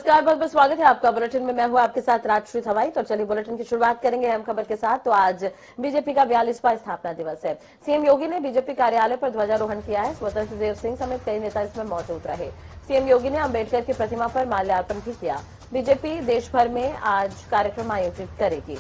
नमस्कार, बहुत बहुत स्वागत है आपका बुलेटिन में। मैं हूं आपके साथ राजश्री हवाई। तो चलिए बुलेटिन की शुरुआत करेंगे अहम खबर के साथ। तो आज बीजेपी का 42वां स्थापना दिवस है। सीएम योगी ने बीजेपी कार्यालय पर ध्वजारोहण किया है। स्वतंत्र देव सिंह समेत कई नेता इसमें मौजूद रहे। सीएम योगी ने अम्बेडकर की प्रतिमा पर माल्यार्पण भी किया। बीजेपी देश भर में आज कार्यक्रम आयोजित करेगी।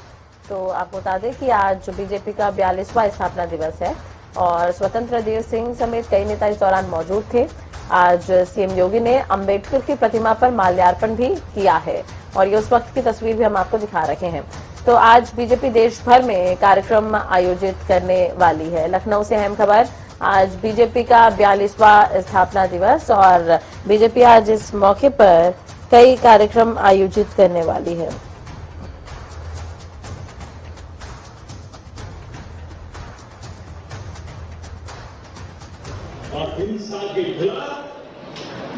तो आपको बता दें कि आज बीजेपी का 42वां स्थापना दिवस है और स्वतंत्र देव सिंह समेत कई नेता इस दौरान मौजूद थे। आज सीएम योगी ने अंबेडकर की प्रतिमा पर माल्यार्पण भी किया है और ये उस वक्त की तस्वीर भी हम आपको दिखा रहे हैं। तो आज बीजेपी देश भर में कार्यक्रम आयोजित करने वाली है। लखनऊ से अहम खबर, आज बीजेपी का 42वां स्थापना दिवस और बीजेपी आज इस मौके पर कई कार्यक्रम आयोजित करने वाली है। और हिंसा के खिलाफ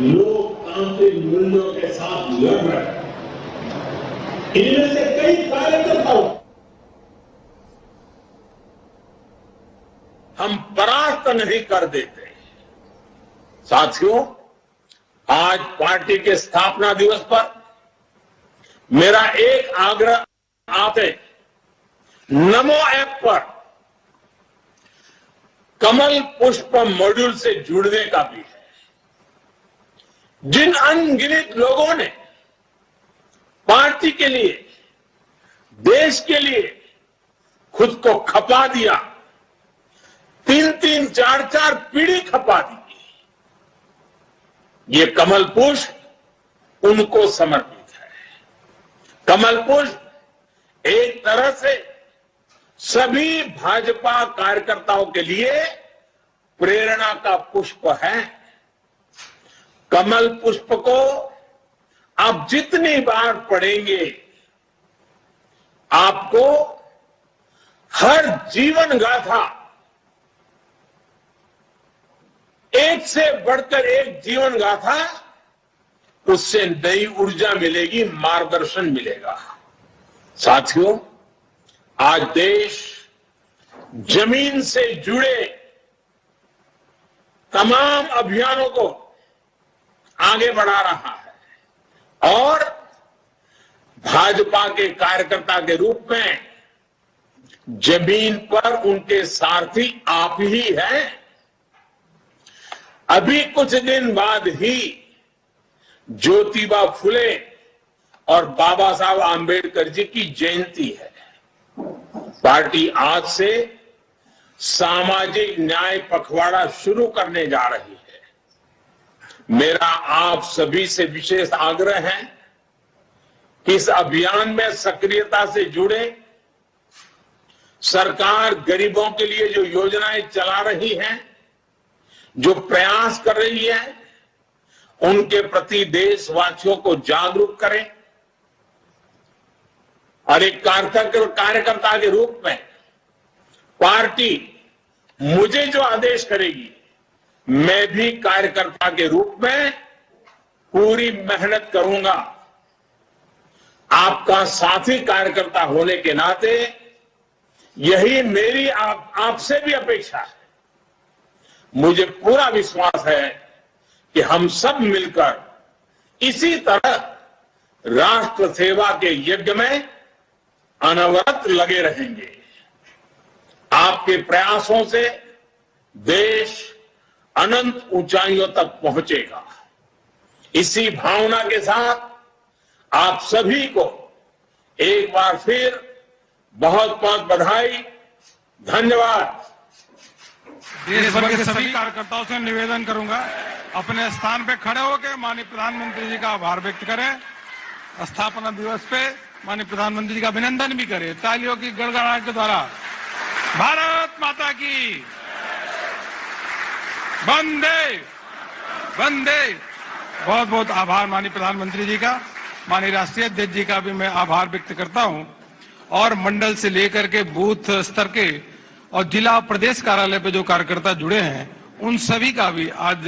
लोकतांत्रिक मूल्यों के साथ लड़ रहे हैं। इनमें से कई कार्यकर्ताओं हम परास्त नहीं कर देते। साथियों, आज पार्टी के स्थापना दिवस पर मेरा एक आग्रह आपसे नमो ऐप पर कमल पुष्प मॉड्यूल से जुड़ने का भी है। जिन अनगिनत लोगों ने पार्टी के लिए, देश के लिए खुद को खपा दिया, 3-3, 4-4 पीढ़ी खपा दी, ये कमल पुष्प उनको समर्पित है। कमल पुष्प एक तरह से सभी भाजपा कार्यकर्ताओं के लिए प्रेरणा का पुष्प है। कमल पुष्प को आप जितनी बार पढ़ेंगे, आपको हर जीवन गाथा, एक से बढ़कर एक जीवन गाथा, उससे नई ऊर्जा मिलेगी, मार्गदर्शन मिलेगा। साथियों, आज देश जमीन से जुड़े तमाम अभियानों को आगे बढ़ा रहा है और भाजपा के कार्यकर्ता के रूप में जमीन पर उनके सारथी आप ही हैं। अभी कुछ दिन बाद ही ज्योतिबा फुले और बाबा साहब आंबेडकर जी की जयंती है। पार्टी आज से सामाजिक न्याय पखवाड़ा शुरू करने जा रही है। मेरा आप सभी से विशेष आग्रह है कि इस अभियान में सक्रियता से जुड़े। सरकार गरीबों के लिए जो योजनाएं चला रही है, जो प्रयास कर रही है, उनके प्रति देशवासियों को जागरूक करें और एक कार्यकर्ता के रूप में पार्टी मुझे जो आदेश करेगी, मैं भी कार्यकर्ता के रूप में पूरी मेहनत करूंगा। आपका साथी कार्यकर्ता होने के नाते यही मेरी आपसे भी अपेक्षा है। मुझे पूरा विश्वास है कि हम सब मिलकर इसी तरह राष्ट्र सेवा के यज्ञ में अनवरत लगे रहेंगे। आपके प्रयासों से देश अनंत ऊंचाइयों तक पहुंचेगा। इसी भावना के साथ आप सभी को एक बार फिर बहुत बहुत बधाई, धन्यवाद। देश भर के सभी कार्यकर्ताओं से निवेदन करूंगा, अपने स्थान पे खड़े होकर माननीय प्रधानमंत्री जी का आभार व्यक्त करें। स्थापना दिवस पे माननीय प्रधानमंत्री जी का अभिनंदन भी करें। तालियों की गड़गड़ाहट के द्वारा। भारत माता की वंदे वंदे। बहुत बहुत आभार माननीय प्रधानमंत्री जी का। माननीय राष्ट्रीय अध्यक्ष जी का भी मैं आभार व्यक्त करता हूं और मंडल से लेकर के बूथ स्तर के और जिला प्रदेश कार्यालय पे जो कार्यकर्ता जुड़े हैं, उन सभी का भी आज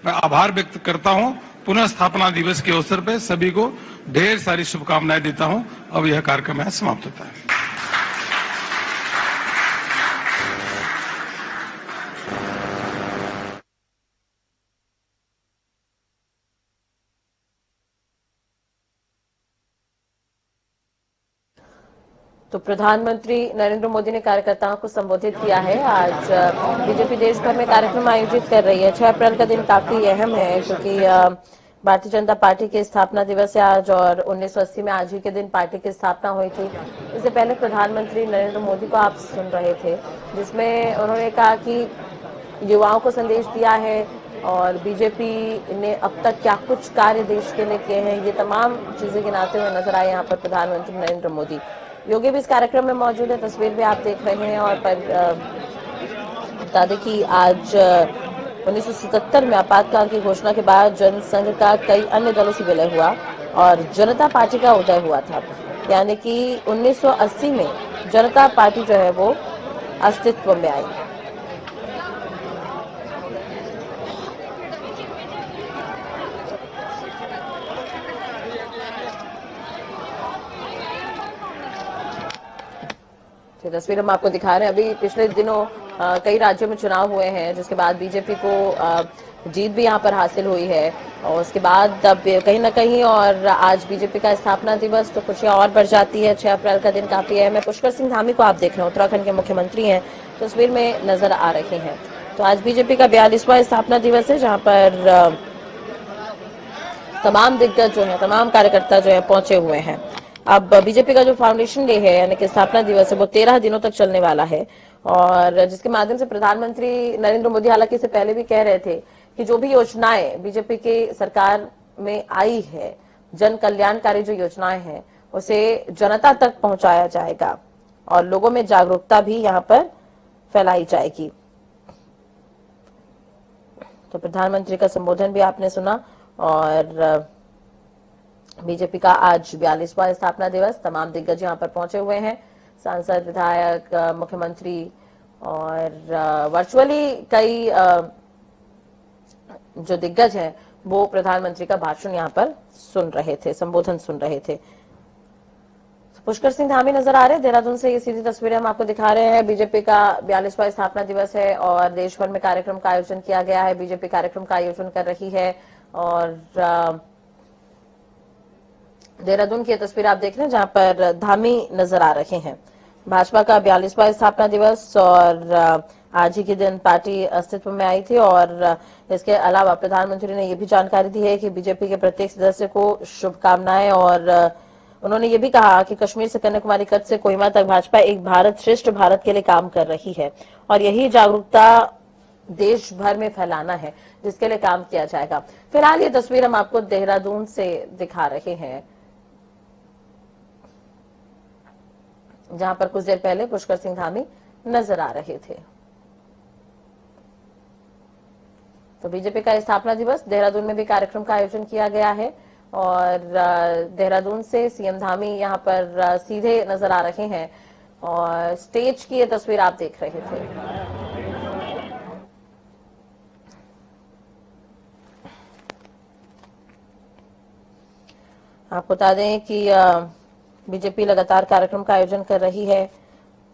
मैं आभार व्यक्त करता हूं। पुनः स्थापना दिवस के अवसर पे सभी को ढेर सारी शुभकामनाएं देता हूं। अब यह कार्यक्रम है समाप्त होता है। तो प्रधानमंत्री नरेंद्र मोदी ने कार्यकर्ताओं को संबोधित किया है। आज बीजेपी देश भर में कार्यक्रम आयोजित कर रही है। 6 अप्रैल का दिन काफी अहम है क्योंकि भारतीय जनता पार्टी के स्थापना दिवस है आज, और 1980 में आज ही के दिन पार्टी की स्थापना हुई थी। इससे पहले प्रधानमंत्री नरेंद्र मोदी को आप सुन रहे थे, जिसमें उन्होंने कहा कि युवाओं को संदेश दिया है और बीजेपी ने अब तक क्या कुछ कार्य देश के लिए किए हैं, ये तमाम चीजें गिनाते हुए नजर आए यहाँ पर प्रधानमंत्री नरेंद्र मोदी। योगी भी इस कार्यक्रम में मौजूद है, तस्वीर भी आप देख रहे हैं। और बता दें कि आज 1977 में आपातकाल की घोषणा के बाद जनसंघ का कई अन्य दलों से विलय हुआ और जनता पार्टी का उदय हुआ था, यानी कि 1980 में जनता पार्टी जो है वो अस्तित्व में आई। तस्वीर हम आपको दिखा रहे हैं। अभी पिछले दिनों कई राज्यों में चुनाव हुए हैं, जिसके बाद बीजेपी को जीत भी यहां पर हासिल हुई है, और उसके बाद अब कहीं ना कहीं और आज बीजेपी का स्थापना दिवस, तो खुशियां और बढ़ जाती है। 6 अप्रैल का दिन काफी अहम है। पुष्कर सिंह धामी को आप देख रहे हैं, उत्तराखंड के मुख्यमंत्री हैं, तस्वीर में नजर आ रहे हैं। तो आज बीजेपी का 42वां स्थापना दिवस है, जहां पर तमाम दिग्गज जो है, तमाम कार्यकर्ता जो है पहुंचे हुए हैं। अब बीजेपी का जो फाउंडेशन डे है यानी कि स्थापना दिवस है, वो 13 दिनों तक चलने वाला है, और जिसके माध्यम से प्रधानमंत्री नरेंद्र मोदी हालांकि इससे पहले भी कह रहे थे कि जो भी योजनाएं बीजेपी की सरकार में आई है, जन कल्याणकारी जो योजनाएं हैं, उसे जनता तक पहुंचाया जाएगा और लोगों में जागरूकता भी यहां पर फैलाई जाएगी। तो प्रधानमंत्री का संबोधन भी आपने सुना, और बीजेपी का आज 42वां स्थापना दिवस, तमाम दिग्गज यहां पर पहुंचे हुए हैं, सांसद, विधायक, मुख्यमंत्री, और वर्चुअली कई जो दिग्गज हैं वो प्रधानमंत्री का भाषण यहां पर सुन रहे थे, संबोधन सुन रहे थे। पुष्कर सिंह धामी नजर आ रहे हैं देहरादून से, ये सीधी तस्वीरें हम आपको दिखा रहे हैं। बीजेपी का 42वां स्थापना दिवस है और देश भर में कार्यक्रम का आयोजन किया गया है। बीजेपी कार्यक्रम का आयोजन कर रही है, और देहरादून की तस्वीर आप देख रहे हैं जहां पर धामी नजर आ रहे हैं। भाजपा का 42वां स्थापना दिवस, और आज ही के दिन पार्टी अस्तित्व में आई थी, और इसके अलावा प्रधानमंत्री ने यह भी जानकारी दी है कि बीजेपी के प्रत्येक सदस्य को शुभकामनाएं, और उन्होंने ये भी कहा कि कश्मीर से कन्याकुमारी, कच्छ से कोहिमा तक भाजपा एक भारत श्रेष्ठ भारत के लिए काम कर रही है, और यही जागरूकता देश भर में फैलाना है, जिसके लिए काम किया जाएगा। फिलहाल ये तस्वीर हम आपको देहरादून से दिखा रहे हैं, जहां पर कुछ देर पहले पुष्कर सिंह धामी नजर आ रहे थे। तो बीजेपी का स्थापना दिवस, देहरादून में भी कार्यक्रम का आयोजन किया गया है, और देहरादून से सीएम धामी यहां पर सीधे नजर आ रहे हैं, और स्टेज की ये तस्वीर आप देख रहे थे। आपको बता दें कि बीजेपी लगातार कार्यक्रम का आयोजन कर रही है।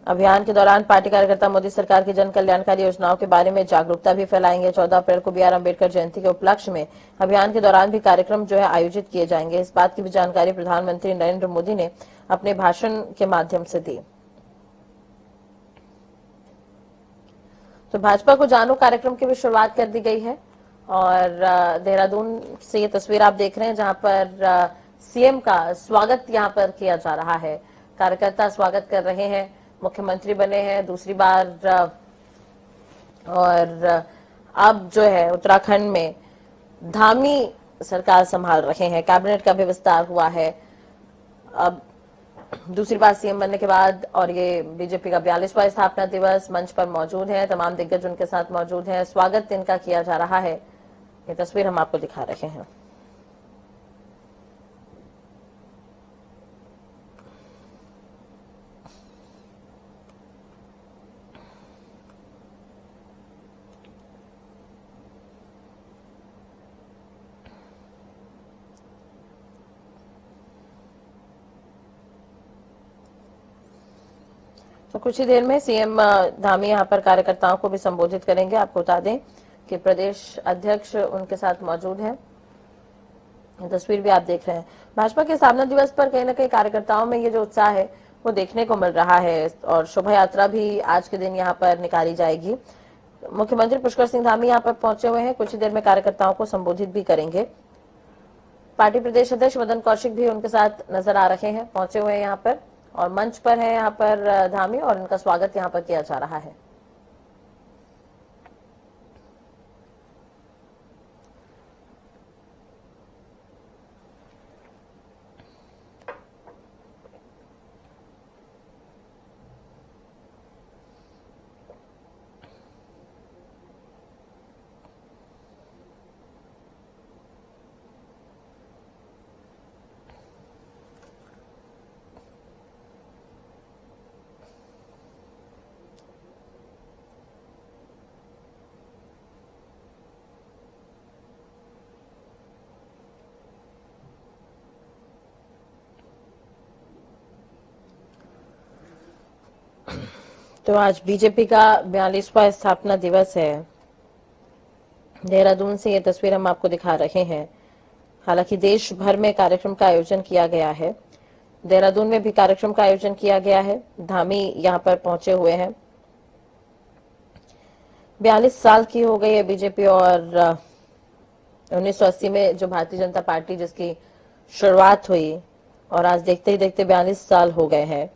अभियान के दौरान पार्टी कार्यकर्ता मोदी सरकार की जन कल्याणकारी योजनाओं के बारे में जागरूकता भी फैलाएंगे। 14 अप्रैल को BR अम्बेडकर जयंती के उपलक्ष्य में अभियान के दौरान भी कार्यक्रम जो है आयोजित किए जाएंगे। इस बात की भी जानकारी प्रधानमंत्री नरेंद्र मोदी ने अपने भाषण के माध्यम से दी। तो भाजपा को जानो कार्यक्रम की भी शुरुआत कर दी गई है, और देहरादून से ये तस्वीर आप देख रहे हैं जहां पर सीएम का स्वागत यहां पर किया जा रहा है। कार्यकर्ता स्वागत कर रहे हैं, मुख्यमंत्री बने हैं दूसरी बार, और अब जो है उत्तराखंड में धामी सरकार संभाल रहे हैं। कैबिनेट का भी विस्तार हुआ है अब दूसरी बार सीएम बनने के बाद, और ये बीजेपी का 42वां स्थापना दिवस। मंच पर मौजूद है, तमाम दिग्गज उनके साथ मौजूद हैं, स्वागत इनका किया जा रहा है। ये तस्वीर हम आपको दिखा रहे हैं। तो कुछ ही देर में सीएम धामी यहां पर कार्यकर्ताओं को भी संबोधित करेंगे। आपको बता दें कि प्रदेश अध्यक्ष उनके साथ मौजूद हैं। तस्वीर भी आप देख रहे हैं। भाजपा के स्थापना दिवस पर कहीं ना कहीं कार्यकर्ताओं में ये जो उत्साह है वो देखने को मिल रहा है। और शोभा यात्रा भी आज के दिन यहाँ पर निकाली जाएगी। मुख्यमंत्री पुष्कर सिंह धामी यहाँ पर पहुंचे हुए हैं, कुछ ही देर में कार्यकर्ताओं को संबोधित भी करेंगे। पार्टी प्रदेश अध्यक्ष मदन कौशिक भी उनके साथ नजर आ रहे हैं, पहुंचे हुए हैं यहाँ पर, और मंच पर है यहाँ पर धामी, और उनका स्वागत यहाँ पर किया जा रहा है। तो आज बीजेपी का 42वां स्थापना दिवस है। देहरादून से ये तस्वीर हम आपको दिखा रहे हैं। हालांकि देश भर में कार्यक्रम का आयोजन किया गया है, देहरादून में भी कार्यक्रम का आयोजन किया गया है। धामी यहाँ पर पहुंचे हुए हैं। 42 साल की हो गई है बीजेपी, और 1980 में जो भारतीय जनता पार्टी जिसकी शुरुआत हुई, और आज देखते ही देखते 42 साल हो गए हैं।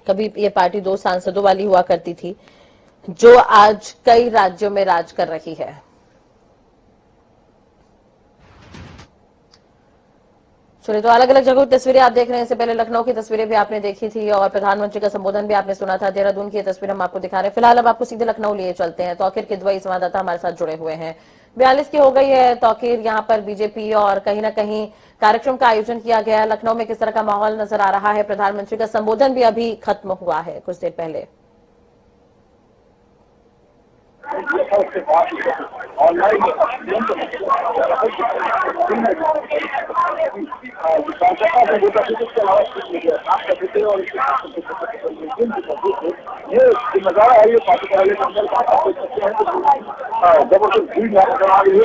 कभी ये पार्टी 2 सांसदों वाली हुआ करती थी, जो आज कई राज्यों में राज कर रही है। चलिए, तो अलग अलग जगहों की तस्वीरें आप देख रहे हैं। इससे पहले लखनऊ की तस्वीरें भी आपने देखी थी, और प्रधानमंत्री का संबोधन भी आपने सुना था। देहरादून की तस्वीर हम आपको दिखा रहे हैं। फिलहाल अब आपको सीधे लखनऊ लिए चलते हैं। तौकीर किदवई संवाददाता हमारे साथ जुड़े हुए हैं। 42 की हो गई है तौकीर, यहाँ पर बीजेपी, और कहीं ना कहीं कार्यक्रम का आयोजन किया गया। लखनऊ में किस तरह का माहौल नजर आ रहा है? प्रधानमंत्री का संबोधन भी अभी खत्म हुआ है कुछ देर पहले। ये नजारा है, ये पार्टी कार्यालय के अंदर जबरदस्त भीड़ नजर आ रही है।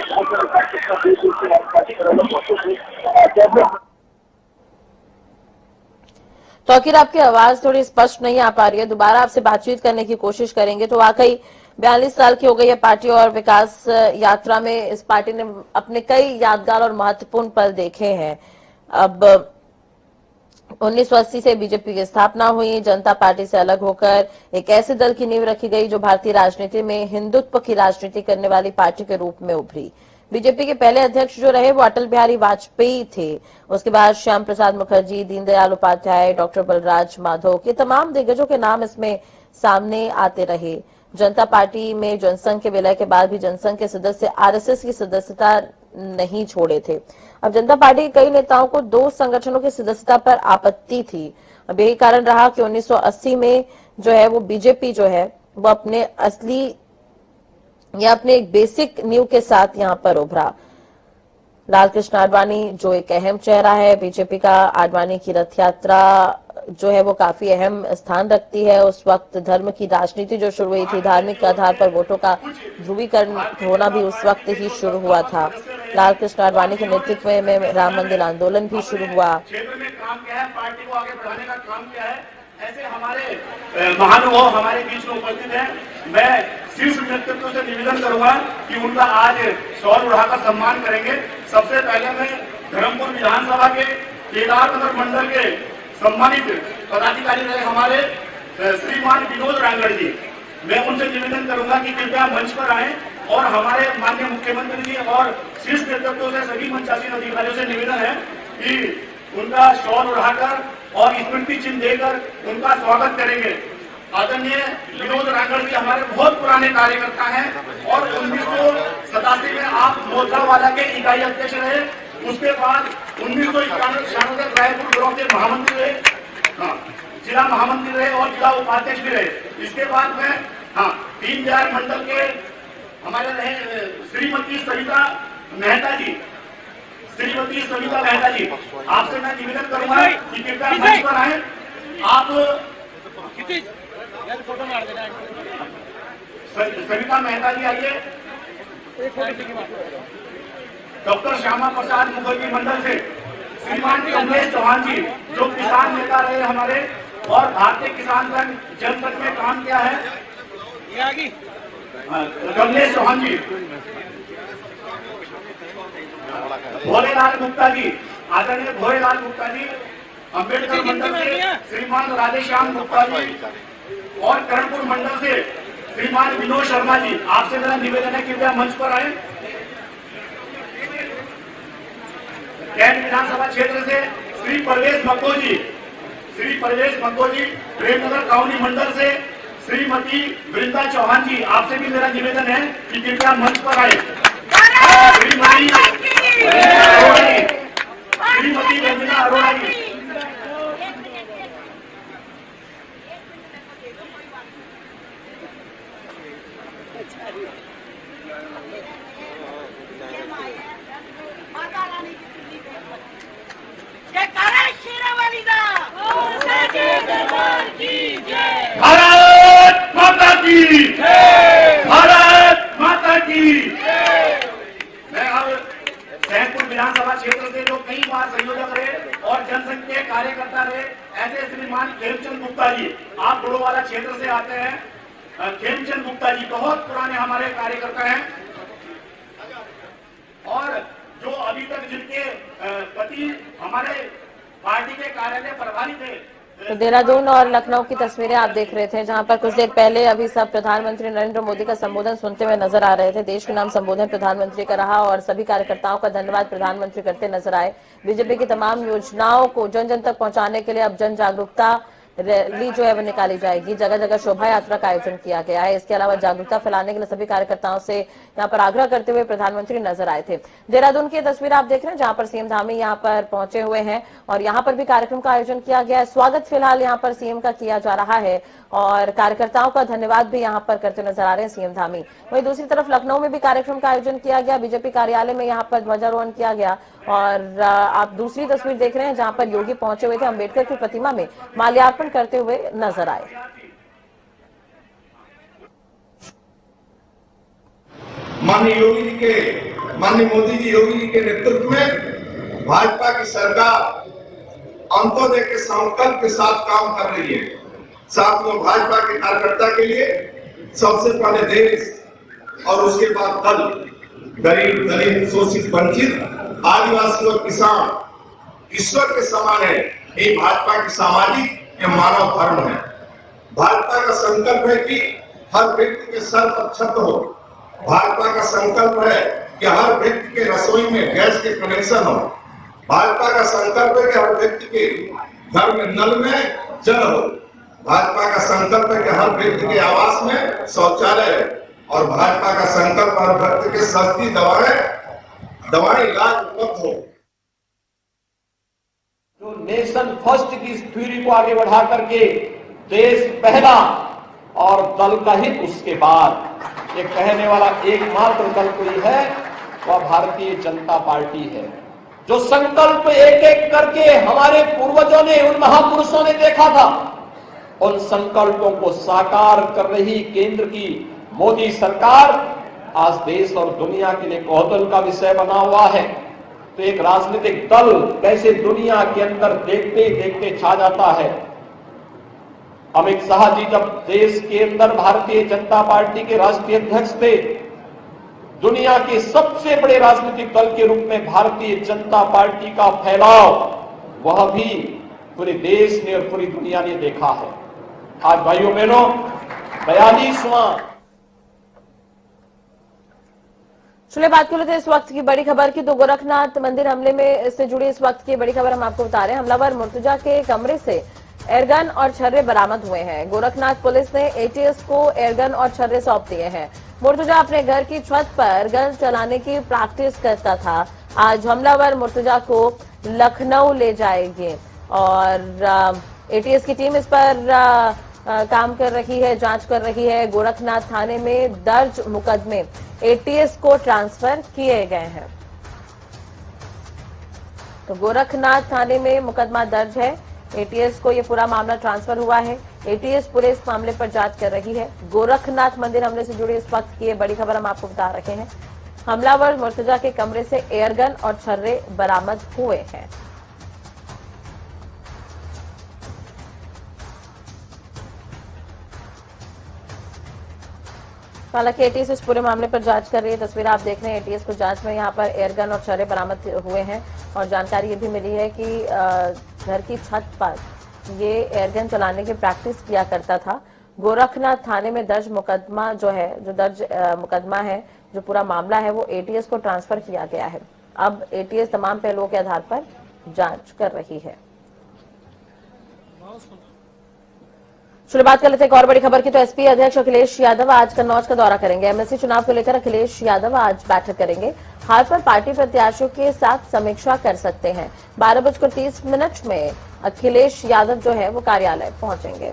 तौकीर, आपकी आवाज थोड़ी स्पष्ट नहीं आ पा रही है, दोबारा आपसे बातचीत करने की कोशिश करेंगे। तो वाकई 42 साल की हो गई है पार्टी, और विकास यात्रा में इस पार्टी ने अपने कई यादगार और महत्वपूर्ण पल देखे हैं। अब 1980 से बीजेपी की स्थापना हुई, जनता पार्टी से अलग होकर एक ऐसे दल की नींव रखी गई जो भारतीय राजनीति में हिंदुत्व की राजनीति करने वाली पार्टी के रूप में उभरी। बीजेपी के पहले अध्यक्ष जो रहे वो अटल बिहारी वाजपेयी थे। उसके बाद श्याम प्रसाद मुखर्जी, दीनदयाल उपाध्याय, डॉक्टर बलराज माधव के तमाम दिग्गजों के नाम इसमें सामने आते रहे। जनता पार्टी में जनसंघ के विलय के बाद भी जनसंघ के सदस्य आरएसएस की सदस्यता नहीं छोड़े थे। अब जनता पार्टी के कई नेताओं को 2 संगठनों की सदस्यता पर आपत्ति थी। अब यही कारण रहा कि 1980 में जो है वो बीजेपी जो है वो अपने असली या अपने एक बेसिक नींव के साथ यहाँ पर उभरा। लालकृष्ण आडवाणी जो एक अहम चेहरा है बीजेपी का, आडवाणी की रथ यात्रा जो है वो काफी अहम स्थान रखती है। उस वक्त धर्म की राजनीति जो शुरू हुई थी, धार्मिक आधार पर वोटों का ध्रुवीकरण होना भी उस वक्त ही शुरू हुआ था। लालकृष्ण आडवाणी के नेतृत्व में राम मंदिर आंदोलन भी शुरू हुआ। क्षेत्र में काम किया है, पार्टी को आगे बढ़ाने का काम किया है, ऐसे हमारे महानुभाव हमारे बीच में उपस्थित हैं। मैं शीर्ष नेतृत्व से निवेदन करूंगा कि उनका आज शॉल उड़ाकर सम्मान करेंगे। सबसे पहले मैं धर्मपुर विधानसभा के केदारनगर मंडल के सम्मानित पदाधिकारी रहे हमारे श्रीमान विनोद रांगड़ जी, मैं उनसे निवेदन करूंगा कि कृपया मंच पर आए, और हमारे माननीय मुख्यमंत्री जी और शीर्ष नेतृत्व से सभी मंचासीन अधिकारियों से निवेदन है कि उनका शॉल उड़ाकर और स्मृति चिन्ह देकर उनका स्वागत करेंगे। आदरणीय विनोद रांगड़ जी हमारे बहुत पुराने कार्यकर्ता हैं, और 1987 में आप मोथावाला के इकाई अध्यक्ष रहे। उसके बाद 1991 तक रायपुर ब्लॉक के महामंत्री रहे, जिला महामंत्री रहे और जिला उपाध्यक्ष भी रहे। इसके बाद में दीनदयाल मंडल के हमारे रहे श्रीमती सविता मेहता जी, आपसे मैं निवेदन करूंगा कि कृपया मंच पर आए। आप सविता मेहता जी आइए। डॉक्टर श्यामा प्रसाद मुखर्जी मंडल से श्रीमान कमलेश चौहान जी, जो किसान नेता रहे हमारे और भारतीय किसान संघ जनपद में काम किया है, कमलेश चौहान जी। भोलेलाल गुप्ता जी, आदरणीय भोलेलाल गुप्ता जी, अम्बेडकर मंडल से श्रीमान राधेश्याम गुप्ता जी और करणपुर मंडल से श्रीमान विनोद शर्मा जी, आपसे मेरा निवेदन है कृपया मंच पर आए। कैंट विधानसभा क्षेत्र से श्री परवेश मक्को जी, प्रेमनगर काउनी मंडल से श्रीमती वृंदा चौहान जी, आपसे भी मेरा निवेदन है कि कृपया मंच पर आए। श्रीमती रंजना अरोड़ा जी, भारत माता की, भारत माता की। मैं अब सैदपुर विधानसभा क्षेत्र से जो कई बार संयोजक रहे और जनसंघ के कार्यकर्ता रहे, ऐसे श्रीमान खेमचंद गुप्ता जी, आप गुड़ोवाला क्षेत्र से आते हैं। खेमचंद गुप्ता जी बहुत पुराने हमारे कार्यकर्ता हैं और जो अभी तक जिनके पति हमारे पार्टी के कार्यालय प्रभारी थे। तो देहरादून और लखनऊ की तस्वीरें आप देख रहे थे, जहां पर कुछ देर पहले अभी सब प्रधानमंत्री नरेंद्र मोदी का संबोधन सुनते हुए नजर आ रहे थे। देश के नाम संबोधन प्रधानमंत्री का रहा और सभी कार्यकर्ताओं का धन्यवाद प्रधानमंत्री करते नजर आए। बीजेपी की तमाम योजनाओं को जन जन तक पहुंचाने के लिए अब जन जागरूकता रैली जो है वो निकाली जाएगी। जगह जगह शोभा यात्रा का आयोजन किया गया है। इसके अलावा जागरूकता फैलाने के लिए सभी कार्यकर्ताओं से यहाँ पर आग्रह करते हुए प्रधानमंत्री नजर आए थे। देहरादून की तस्वीर आप देख रहे हैं, जहां पर सीएम धामी यहाँ पर पहुंचे हुए हैं और यहाँ पर भी कार्यक्रम का आयोजन किया गया है। स्वागत फिलहाल यहाँ पर सीएम का किया जा रहा है और कार्यकर्ताओं का धन्यवाद भी यहाँ पर करते नजर आ रहे हैं सीएम धामी। वहीं दूसरी तरफ लखनऊ में भी कार्यक्रम का आयोजन किया गया। बीजेपी कार्यालय में यहाँ पर ध्वजारोहण किया गया और आप दूसरी तस्वीर देख रहे हैं, जहां पर योगी पहुंचे हुए थे, अम्बेडकर की प्रतिमा में माल्यार्पण करते हुए नजर आए। माननीय मोदी जी, योगी जी के नेतृत्व में भाजपा की सरकार अंत्योदय के संकल्प के साथ काम कर रही है। साथियों, भाजपा के कार्यकर्ता के लिए सबसे पहले देश और उसके बाद दल, गरीब, दलित, शोषित, वंचित, आदिवासी और किसान ईश्वर के समान है। ये भाजपा की सामाजिक या मानव धर्म है। भाजपा का संकल्प है कि हर व्यक्ति के सर पर छत हो। भाजपा का संकल्प है कि हर व्यक्ति के रसोई में गैस के कनेक्शन हो। भाजपा का संकल्प है कि हर व्यक्ति के घर में नल में जल हो। भाजपा का संकल्प है कि हर व्यक्ति के आवास में शौचालय और भाजपा का संकल्प हर व्यक्ति के सस्ती दवाएं इलाज उपलब्ध हो। जो नेशन फर्स्ट की इस थ्योरी को आगे बढ़ा करके देश पहला और दल का हित उसके बाद, ये कहने वाला एकमात्र दल कोई है वह भारतीय जनता पार्टी है। जो संकल्प एक एक करके हमारे पूर्वजों ने, उन महापुरुषों ने देखा था, उन संकल्पों को साकार कर रही केंद्र की मोदी सरकार आज देश और दुनिया के लिए कौतूहल का विषय बना हुआ है। तो एक राजनीतिक दल कैसे दुनिया के अंदर देखते देखते छा जाता है। अमित शाह जी जब देश के अंदर भारतीय जनता पार्टी के राष्ट्रीय अध्यक्ष थे, दुनिया के सबसे बड़े राजनीतिक दल के रूप में भारतीय जनता पार्टी का फैलाव वह भी पूरे देश ने और पूरी दुनिया ने देखा है। आज भाइयों बहनों, 42वां चलिए बात कर लेते हैं इस वक्त की बड़ी खबर की। तो गोरखनाथ मंदिर हमले में से जुड़ी इस वक्त की बड़ी खबर हम आपको बता रहे हैं। हमलावर मुर्तजा के कमरे से एयरगन और छर्रे बरामद हुए हैं। गोरखनाथ पुलिस ने एटीएस को एयरगन और छर्रे सौंप दिए हैं। मुर्तजा अपने घर की छत पर गन चलाने की प्रैक्टिस करता था। आज हमलावर मुर्तजा को लखनऊ ले जाएंगे और एटीएस की टीम इस पर काम कर रही है, जांच कर रही है। गोरखनाथ थाने में दर्ज मुकदमे एटीएस को ट्रांसफर किए गए हैं। तो गोरखनाथ थाने में मुकदमा दर्ज है, एटीएस को ये पूरा मामला ट्रांसफर हुआ है। एटीएस पुलिस मामले पर जांच कर रही है। गोरखनाथ मंदिर हमले से जुड़ी इस वक्त की बड़ी खबर हम आपको बता रहे हैं। हमलावर मुर्तजा के कमरे से एयरगन और छर्रे बरामद हुए हैं। हालांकि एटीएस इस पूरे मामले पर जांच कर रही है। तस्वीर आप देख रहे हैं एटीएस को जांच में यहाँ पर एयरगन और छर्रे बरामद हुए हैं और जानकारी ये भी मिली है कि घर की छत पर ये एयरगन चलाने की प्रैक्टिस किया करता था। गोरखनाथ थाने में दर्ज मुकदमा मुकदमा है, जो पूरा मामला है वो एटीएस को ट्रांसफर किया गया है। अब एटीएस तमाम पहलुओं के आधार पर जांच कर रही है। चलिए बात कर लेते हैं एक और बड़ी खबर की। तो एसपी अध्यक्ष अखिलेश यादव आज कन्नौज का दौरा करेंगे। एमएलसी चुनाव को लेकर अखिलेश यादव आज बैठक करेंगे। हाल पर पार्टी प्रत्याशियों के साथ समीक्षा कर सकते हैं। 12:30 में अखिलेश यादव जो है वो कार्यालय पहुंचेंगे।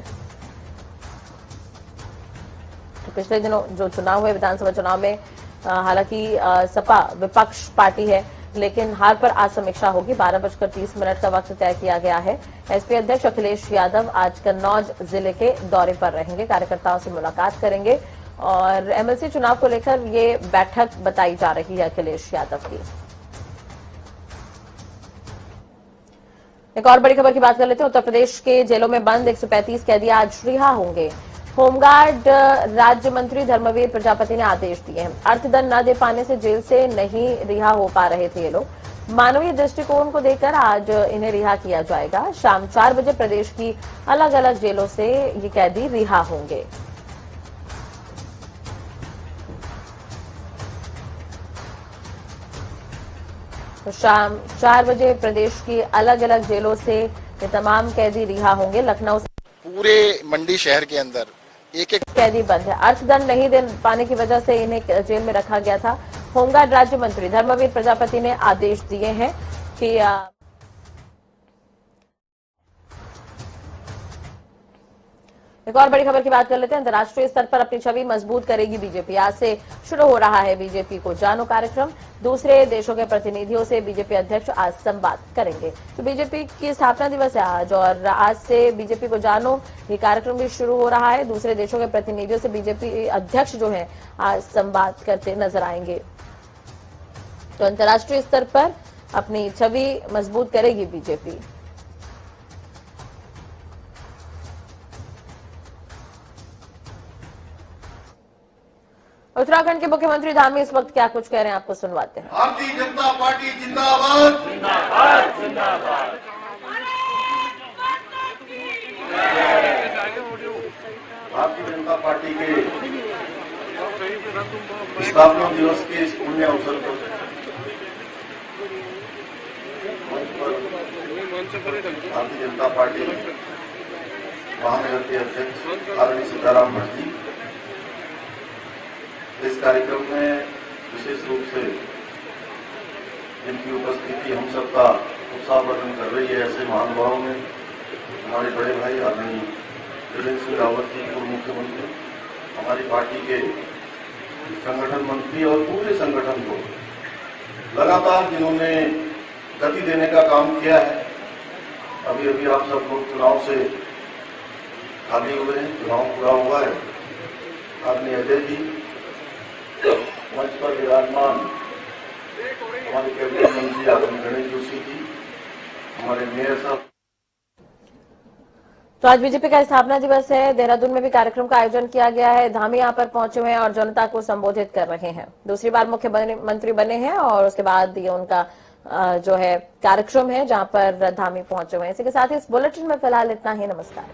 तो पिछले दिनों जो चुनाव हुए विधानसभा चुनाव में हालांकि सपा विपक्ष पार्टी है, लेकिन हार पर आज समीक्षा होगी। 12:30 का वक्त तय किया गया है। एसपी अध्यक्ष अखिलेश यादव आज कन्नौज जिले के दौरे पर रहेंगे, कार्यकर्ताओं से मुलाकात करेंगे और एमएलसी चुनाव को लेकर ये बैठक बताई जा रही है अखिलेश यादव की। एक और बड़ी खबर की बात कर लेते हैं। उत्तर प्रदेश के जेलों में बंद 135 कैदी आज रिहा होंगे। होमगार्ड राज्य मंत्री धर्मवीर प्रजापति ने आदेश दिए हैं। अर्थदंड न दे पाने से जेल से नहीं रिहा हो पा रहे थे ये लोग। मानवीय दृष्टिकोण को देकर आज इन्हें रिहा किया जाएगा। शाम 4 बजे प्रदेश की अलग अलग जेलों से ये कैदी रिहा होंगे। तो शाम 4 बजे प्रदेश की अलग अलग जेलों से ये तमाम कैदी रिहा होंगे। लखनऊ से पूरे मंडी शहर के अंदर एक कैदी बंद है। अर्थदंड नहीं दे पाने की वजह से इन्हें जेल में रखा गया था। होमगार्ड राज्य मंत्री धर्मवीर प्रजापति ने आदेश दिए हैं कि एक और बड़ी खबर की बात कर लेते हैं। अंतर्राष्ट्रीय स्तर पर अपनी छवि मजबूत करेगी बीजेपी। आज से शुरू हो रहा है बीजेपी को जानो कार्यक्रम। दूसरे देशों के प्रतिनिधियों से बीजेपी अध्यक्ष आज संवाद करेंगे। तो बीजेपी की स्थापना दिवस है आज और आज से बीजेपी को जानो ये कार्यक्रम भी शुरू हो रहा है। दूसरे देशों के प्रतिनिधियों से बीजेपी अध्यक्ष जो है आज संवाद करते नजर आएंगे। तो अंतर्राष्ट्रीय स्तर पर अपनी छवि मजबूत करेगी बीजेपी। उत्तराखंड के मुख्यमंत्री धामी इस वक्त क्या कुछ कह रहे हैं, आपको सुनवाते हैं। भारतीय जनता पार्टी जिंदाबाद जिंदाबाद जिंदाबाद। भारतीय जनता पार्टी के स्थापना दिवस के इस पुण्य अवसर पर भारतीय जनता पार्टी महानगर के अध्यक्ष आदरणीय सीताराम भट्टी इस कार्यक्रम में विशेष रूप से जिनकी उपस्थिति हम सबका उत्साहवर्धन कर रही है, ऐसे महानुभावों में हमारे बड़े भाई आदरणीय त्रिवेंद्र सिंह रावत जी पूर्व मुख्यमंत्री, हमारी पार्टी के संगठन मंत्री और पूरे संगठन को लगातार जिन्होंने गति देने का काम किया है। अभी अभी आप सब लोग चुनाव से खाली हुए हैं, चुनाव पूरा हुआ है। आदरणीय अजय जी मंच पर विराजमान, हमारे कैबिनेट मंत्री आदरणीय गणेश जोशी जी, हमारे मेयर साहब। तो आज बीजेपी का स्थापना दिवस है। देहरादून में भी कार्यक्रम का आयोजन किया गया है। धामी यहां पर पहुंचे हुए हैं और जनता को संबोधित कर रहे हैं। दूसरी बार मुख्यमंत्री बने हैं और उसके बाद ये उनका जो है कार्यक्रम है जहां पर धामी पहुंचे हुए हैं। इसी के साथ ही इस बुलेटिन में फिलहाल इतना ही। नमस्कार।